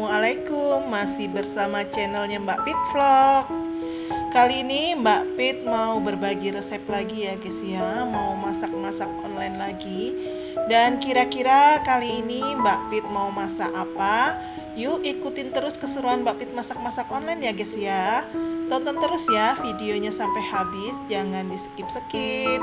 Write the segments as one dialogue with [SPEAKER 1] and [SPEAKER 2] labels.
[SPEAKER 1] Assalamualaikum, masih bersama channelnya Mbak Pit Vlog. Kali ini Mbak Pit mau berbagi resep lagi ya guys ya. Mau masak-masak online lagi. Dan kira-kira kali ini Mbak Pit mau masak apa? Yuk ikutin terus keseruan Mbak Pit masak-masak online ya guys ya. Tonton terus ya videonya sampai habis, jangan di skip-skip.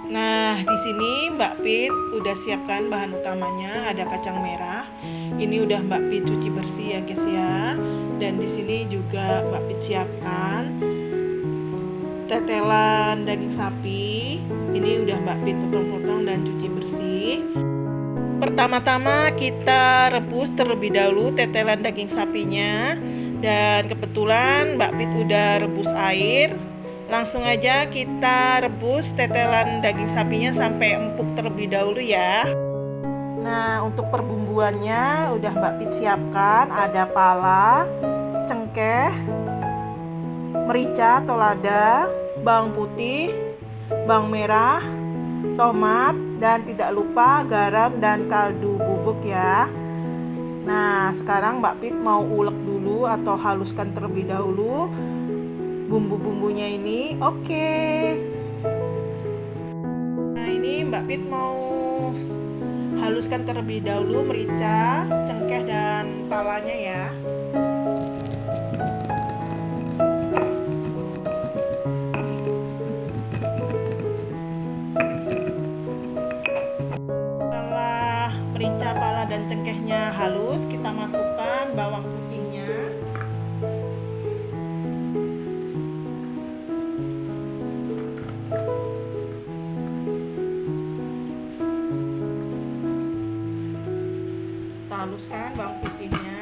[SPEAKER 1] Nah, di sini Mbak Pit udah siapkan bahan utamanya, ada kacang merah. Ini udah Mbak Pit cuci bersih ya guys ya. Dan di sini juga Mbak Pit siapkan tetelan daging sapi. Ini udah Mbak Pit potong-potong dan cuci bersih. Pertama-tama kita rebus terlebih dahulu tetelan daging sapinya. Dan kebetulan Mbak Pit udah rebus air. Langsung aja kita rebus tetelan daging sapinya sampai empuk terlebih dahulu ya. Nah, untuk perbumbuannya udah Mbak Pit siapkan, ada pala, cengkeh, merica atau lada, bawang putih, bawang merah, tomat, dan tidak lupa garam dan kaldu bubuk ya. Nah, sekarang Mbak Pit mau ulek dulu atau haluskan terlebih dahulu bumbu-bumbunya ini. Oke. Nah, ini Mbak Pit mau haluskan terlebih dahulu merica, cengkeh dan palanya ya. Setelah merica, pala dan cengkehnya halus, kita masukkan bawang putihnya. Haluskan bawang putihnya.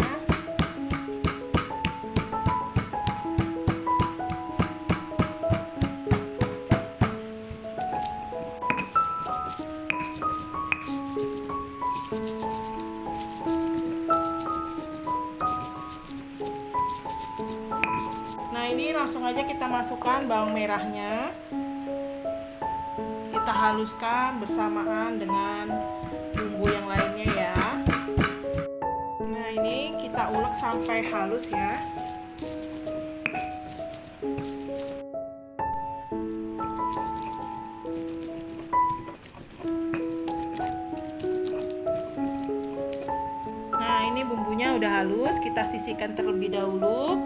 [SPEAKER 1] Nah, ini langsung aja kita masukkan bawang merahnya. Kita haluskan bersamaan dengan bumbu yang lainnya ya. Ini kita ulek sampai halus ya. Nah, ini bumbunya udah halus, kita sisihkan terlebih dahulu.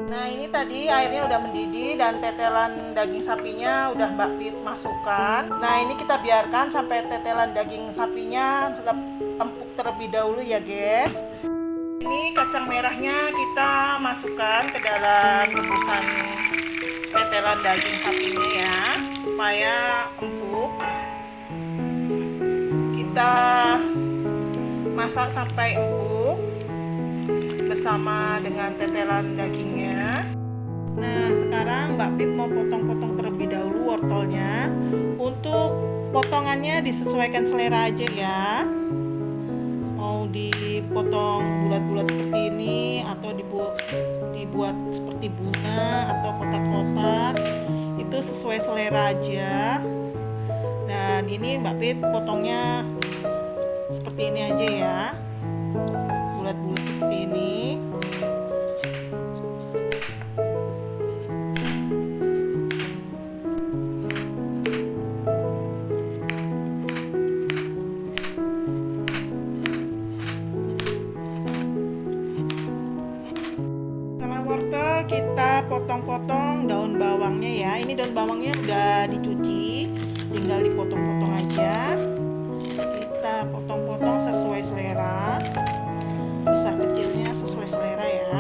[SPEAKER 1] Nah, ini tadi airnya udah mendidih dan tetelan daging sapinya udah Mbak Pit masukkan. Nah, ini kita biarkan sampai tetelan daging sapinya empuk terlebih dahulu ya guys. Ini kacang merahnya kita masukkan ke dalam rebusan tetelan daging sapinya ya, supaya empuk. Kita masak sampai empuk bersama dengan tetelan dagingnya. Nah, sekarang Mbak Pit mau potong-potong terlebih dahulu wortelnya. Untuk potongannya disesuaikan selera aja ya. Mau dipotong bulat-bulat seperti ini atau dibuat seperti bunga atau kotak-kotak, itu sesuai selera aja. Dan ini Mbak Pit potongnya seperti ini aja ya, bulat-bulat seperti ini. Wortel kita potong-potong daun bawangnya ya. Ini daun bawangnya udah dicuci, tinggal dipotong-potong aja. Kita potong-potong sesuai selera, besar kecilnya sesuai selera ya.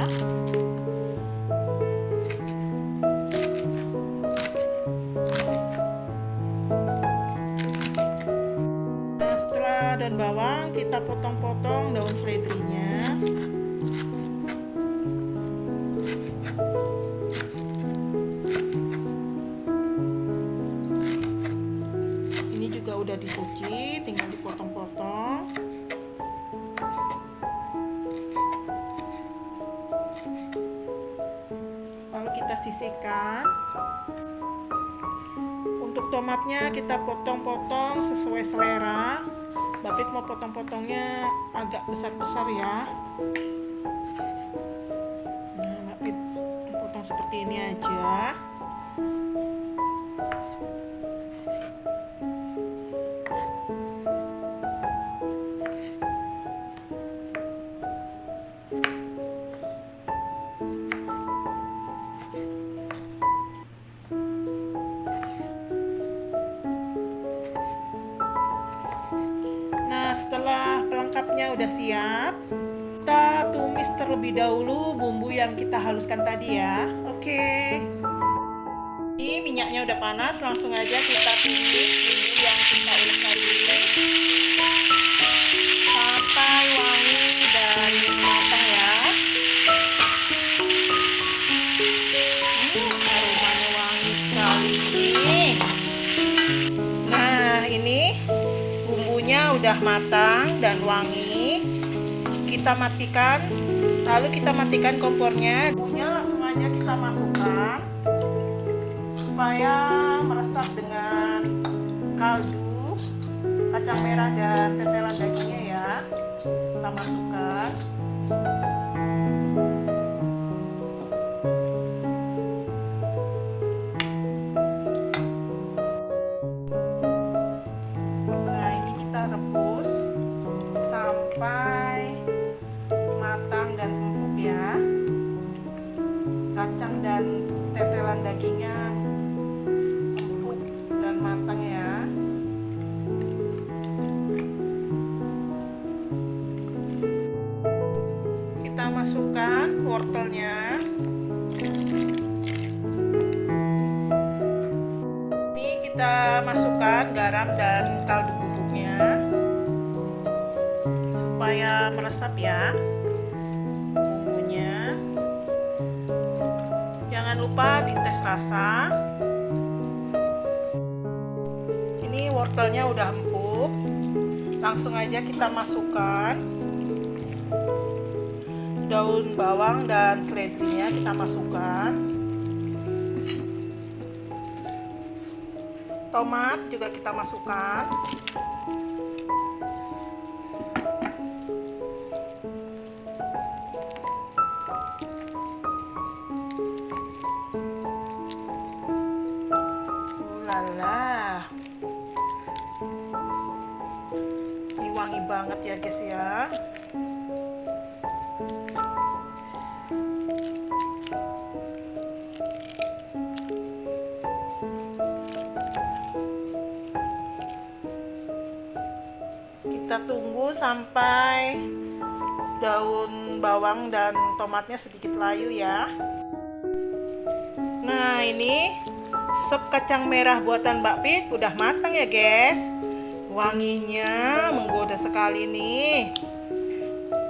[SPEAKER 1] Nah, setelah daun bawang kita potong-potong daun seledrinya. Udah dicuci, tinggal dipotong-potong. Lalu kita sisihkan. Untuk tomatnya kita potong-potong sesuai selera. Mbak Pit mau potong-potongnya agak besar-besar ya. seperti ini aja. Setelah pelengkapnya udah siap, kita tumis terlebih dahulu bumbu yang kita haluskan tadi ya. Oke. Ini minyaknya udah panas, langsung aja kita tumis bumbu yang kita ulek tadi sampai wangi dan matang ya. Aromanya wangi sekali nih. Nah, ini bumbunya udah matang dan wangi. Kita matikan, lalu kita matikan kompornya. Bumbunya langsung aja kita masukkan supaya meresap dengan kaldu, kacang merah dan tetelan dagingnya ya. Kita masukkan. Rebus sampai matang dan empuk ya. Kacang dan tetelan dagingnya empuk dan matang ya. Kita masukkan wortelnya. Ini kita masukkan garam dan kaldu supaya meresap ya bumbunya. Jangan lupa dites rasa. Ini wortelnya udah empuk, langsung aja kita masukkan daun bawang dan seledrinya, kita masukkan. Tomat juga kita masukkan. Lala, ini wangi banget ya guys ya. Kita tunggu sampai daun bawang dan tomatnya sedikit layu ya. Nah, ini sop kacang merah buatan Mbak Pit udah matang ya guys. Wanginya menggoda sekali nih,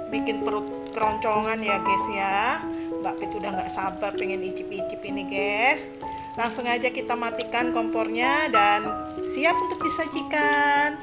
[SPEAKER 1] bikin perut keroncongan ya guys ya. Mbak Pit udah gak sabar pengen icip-icip ini guys. Langsung aja kita matikan kompornya dan siap untuk disajikan.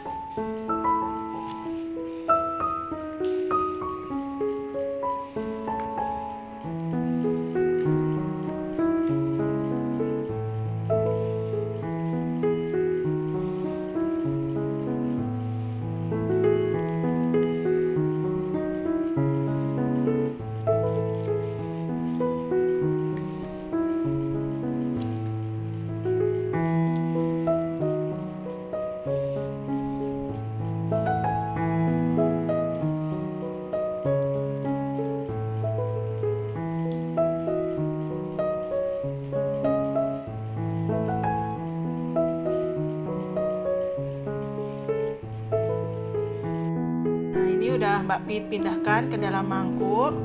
[SPEAKER 1] Udah Mbak Pit pindahkan ke dalam mangkuk.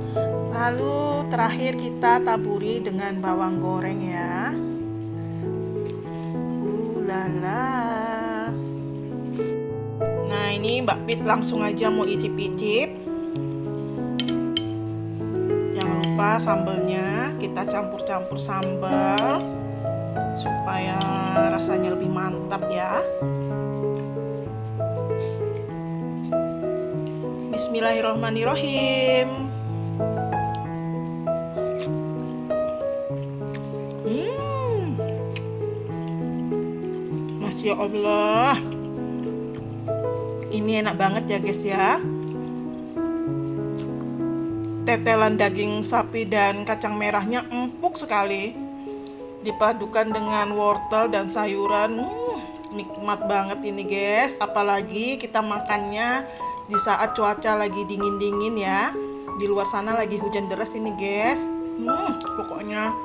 [SPEAKER 1] Lalu terakhir kita taburi dengan bawang goreng ya. Lala. Nah, ini Mbak Pit langsung aja mau icip-icip. Jangan lupa sambelnya kita campur-campur sambal supaya rasanya lebih mantap ya. Bismillahirrahmanirrahim. Masya Allah, ini enak banget ya guys ya. tetelan daging sapi dan kacang merahnya empuk sekali. Dipadukan dengan wortel dan sayuran, nikmat banget ini guys. Apalagi kita makannya di saat cuaca lagi dingin-dingin ya. Di luar sana lagi hujan deras ini guys. Pokoknya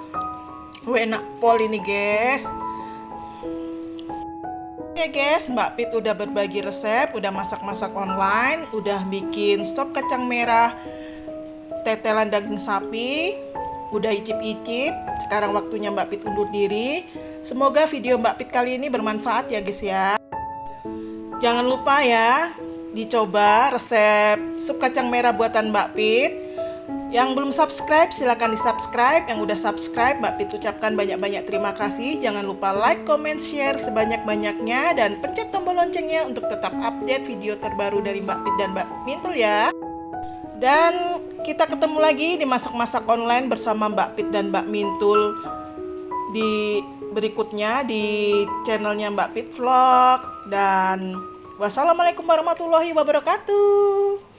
[SPEAKER 1] enak pol ini guys. Oke guys, Mbak Pit udah berbagi resep, udah masak-masak online, udah bikin sop kacang merah, tetelan daging sapi, udah icip-icip. Sekarang waktunya Mbak Pit undur diri. Semoga video Mbak Pit kali ini bermanfaat ya guys ya. Jangan lupa ya, dicoba resep sup kacang merah buatan Mbak Pit. Yang belum subscribe silahkan di subscribe. Yang udah subscribe Mbak Pit ucapkan banyak-banyak terima kasih. Jangan lupa like, comment, share sebanyak-banyaknya. Dan pencet tombol loncengnya untuk tetap update video terbaru dari Mbak Pit dan Mbak Mintul ya. Dan kita ketemu lagi di masak-masak online bersama Mbak Pit dan Mbak Mintul di berikutnya di channelnya Mbak Pit Vlog. Dan wassalamualaikum warahmatullahi wabarakatuh.